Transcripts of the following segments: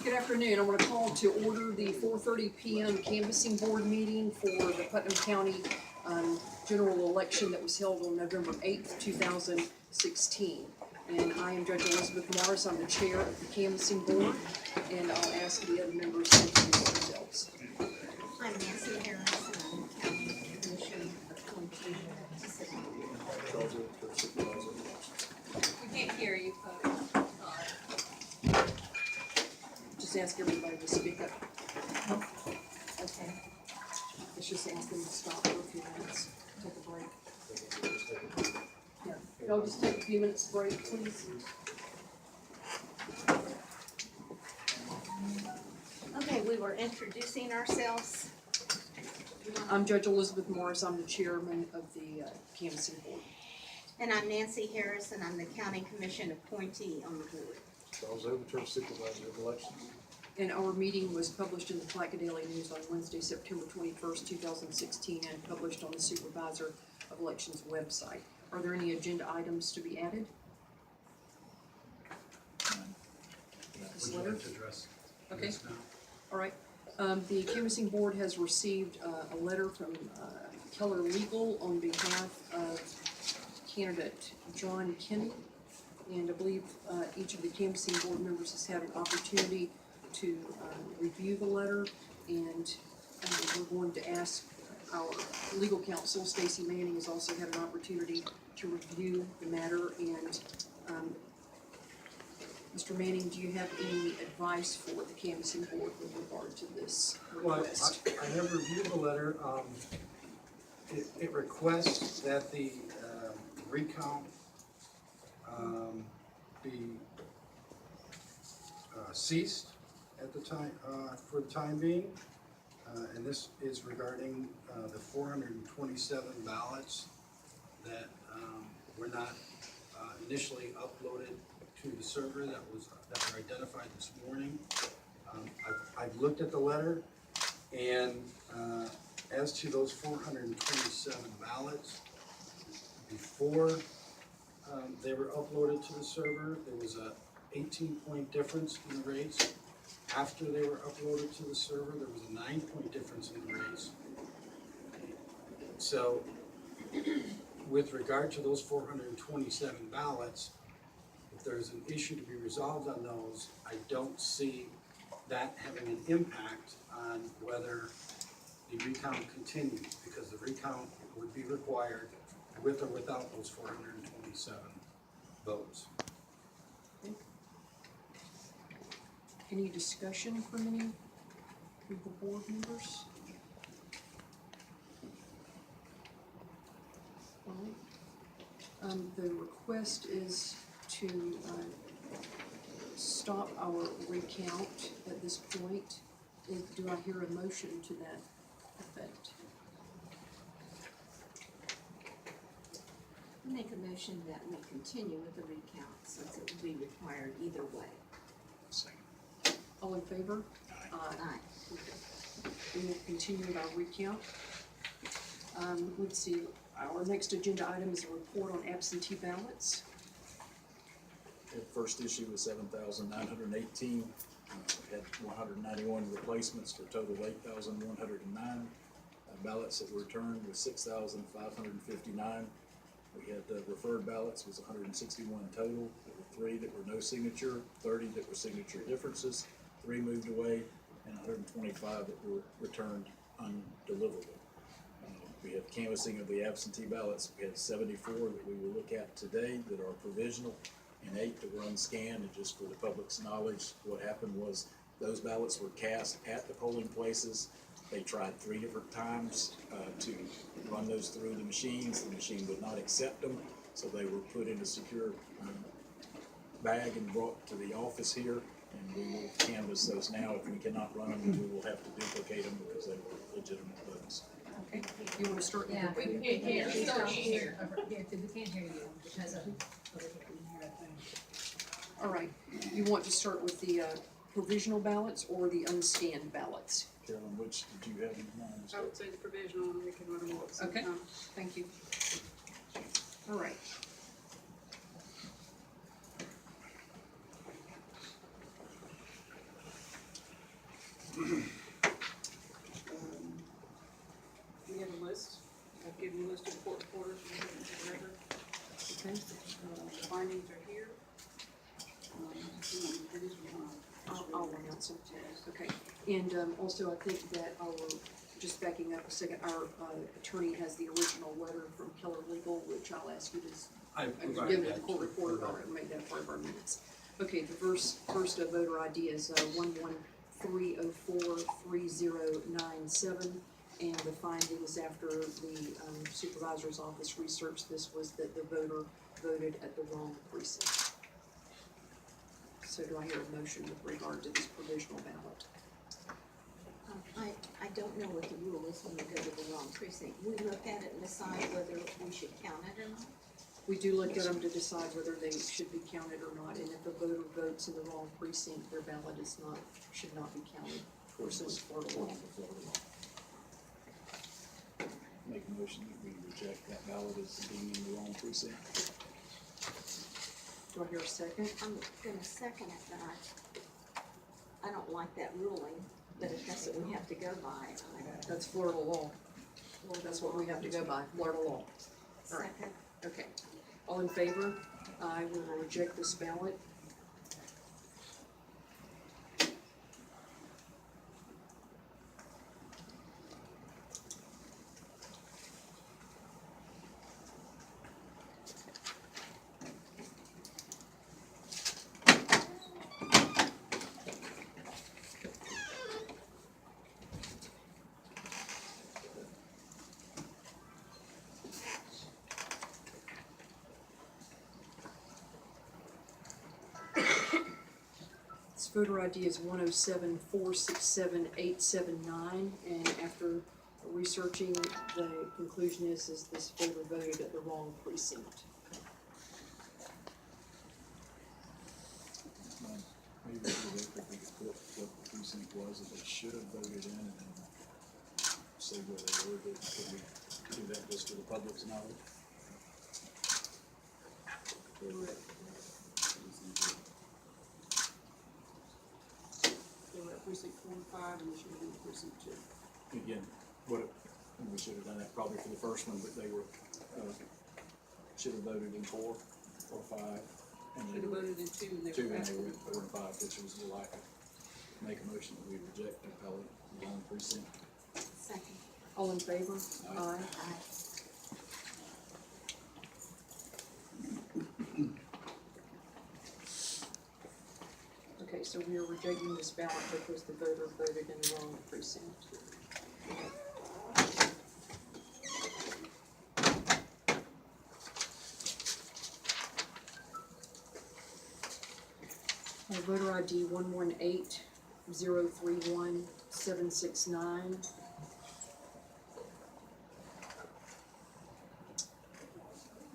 Good afternoon. I want to call to order the 4:30 p.m. canvassing board meeting for the Putnam County general election that was held on November 8th, 2016. And I am Judge Elizabeth Morris. I'm the chair of the canvassing board, and I'll ask the other members to introduce themselves. I'm Nancy Harris, and I'm the County Commission appointee. We can't hear you, folks. Just ask everybody to speak up. Okay. Let's just ask them to stop for a few minutes, take a break. Yeah, y'all just take a few minutes break, please. Okay, we were introducing ourselves. I'm Judge Elizabeth Morris. I'm the chairman of the canvassing board. And I'm Nancy Harris, and I'm the County Commission appointee on the board. Charles Overturf, Supervisor of Elections. And our meeting was published in the Plaquemine Daily News on Wednesday, September 21st, 2016, and published on the Supervisor of Elections website. Are there any agenda items to be added? This Would you letter? like to address Okay. this now? All right. The canvassing board has received a letter from Keller Legal on behalf of candidate John Kinney. And I believe each of the canvassing board members has had an opportunity to review the letter, and we're going to ask our legal counsel, Stacy Manning, has also had an opportunity to review the matter. And Mr. Manning, do you have any advice for the canvassing board with regard to this request? Well, I have reviewed the letter. It requests that the recount be ceased at the time, for the time being. And this is regarding the 427 ballots that were not initially uploaded to the server that were identified this morning. I've looked at the letter, and as to those 427 ballots, before they were uploaded to the server, there was a 18-point difference in the race. After they were uploaded to the server, there was a 9-point difference in the race. So, with regard to those 427 ballots, if there's an issue to be resolved on those, I don't see that having an impact on whether the recount continues, because the recount would be required with or without those 427 votes. Any discussion from any of the board members? All right. The request is to stop our recount at this point. Do I hear a motion to that effect? I make a motion that we continue with the recount, since it will be required either way. Second. All in favor? Aye. Okay. We will continue with our recount. Let's see, our next agenda item is a report on absentee ballots. The first issue was 7,918. We had 191 replacements for a total of 8,109. Ballots that were returned was 6,559. We had referred ballots was 161 total. There were 3 that were no signature, 30 that were signature differences, 3 moved away, and 125 that were returned undeliverable. We have canvassing of the absentee ballots. We had 74 that we will look at today that are provisional, and 8 that were unscanned. And just for the public's knowledge, what happened was those ballots were cast at the polling places. They tried 3 different times to run those through the machines. The machine would not accept them, so they were put in a secure bag and brought to the office here, and we will canvass those now. If we cannot run them, we will have to duplicate them because they were legitimate votes. Okay, you want to start with Yeah, the we can't hear, we can't hear you because of. All right, you want to start with the provisional ballots or the unscanned ballots? Carolyn, which did you have in mind? I would say the provisional, and we can run them all at the same Okay. time. Thank you. All right. council. Okay, and also I think that just backing up a second, our attorney has the original letter from Keller Legal, which I'll ask you to I've give provided it the that. court report or make that part of our minutes. Okay, the first voter ID is 113043097, and the findings after the supervisor's office researched this was that the voter voted at the wrong precinct. So do I hear a motion with regard to this provisional ballot? I don't know what the rule is when you go to the wrong precinct. We look at it and decide whether we should count it or not. We do look at them to decide whether they should be counted or not, and if a voter votes in the wrong precinct, their ballot should not be counted. Of course, it's Florida law. Make a motion that we reject that ballot as being in the wrong precinct. Do I hear a second? I'm gonna second it, but I don't like that ruling, but if that's what we have to go by, That's Florida law. That's what we have to go by, Florida law. second. Okay. All in favor? I will reject this ballot. This voter ID is 107467879, and after researching, the conclusion is this voter voted at the wrong precinct. Maybe we could put what the precinct was that they should have voted in and then say where they were, but could we do that just for the public's knowledge? They were at precinct 4 and 5, and they should have been precinct 2. Again, and we should have done that probably for the first one, but they were, should have voted in 4 or 5. And Should have voted in 2, and they 2 were and they at were at 4 and 5, which was the lack of, make a motion that we reject the ballot, the wrong precinct. Second. All in favor? Aye. Okay, so we are rejecting this ballot because the voter voted in the wrong precinct. Voter ID 118031769.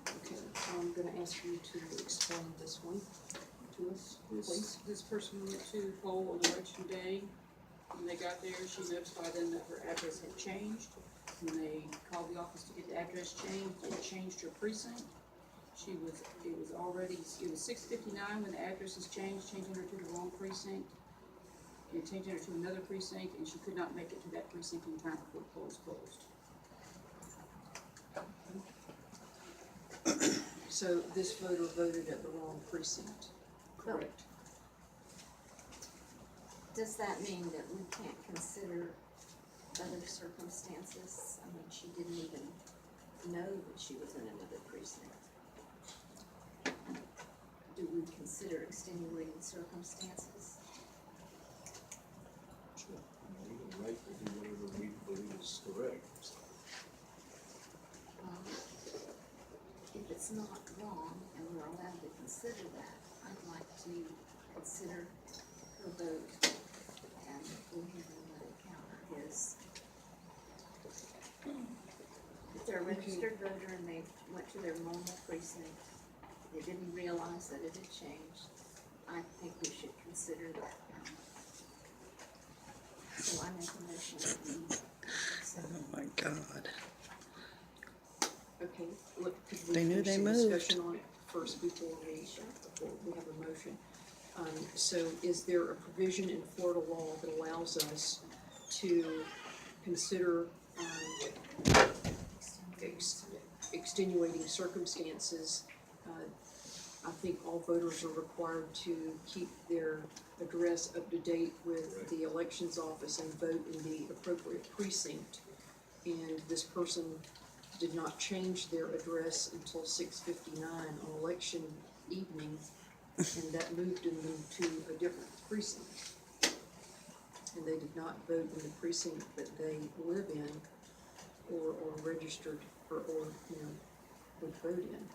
Okay, I'm gonna ask you to explain this one to us, please. This person went to poll on election day. When they got there, she notified them that her address had changed. When they called the office to get the address changed, they changed her precinct. It was 6:59 when the address was changed, changing her to the wrong precinct. And changing her to another precinct, and she could not make it to that precinct in time before the polls closed. So this voter voted at the wrong precinct, correct? Does that mean that we can't consider other circumstances? I mean, she didn't even know that she was in another precinct. Do we consider extenuating circumstances? Sure. We have the right to do whatever we believe is correct. If it's not wrong and we're allowed to consider that, I'd like to consider her vote and go ahead and let it count his. If they're a registered voter and they went to their normal precinct, they didn't realize that it had changed, I think we should consider that. So I make a motion that we. Oh my God. Okay, look, could we They knew finish they the moved. discussion on it first before we have a motion? So is there a provision in Florida law that allows us to consider, extenuating circumstances? I think all voters are required to keep their address up to date with the elections office and vote in the appropriate precinct. And this person did not change their address until 6:59 on election evening, and that moved them to a different precinct. And they did not vote in the precinct that they live in or registered or would vote in.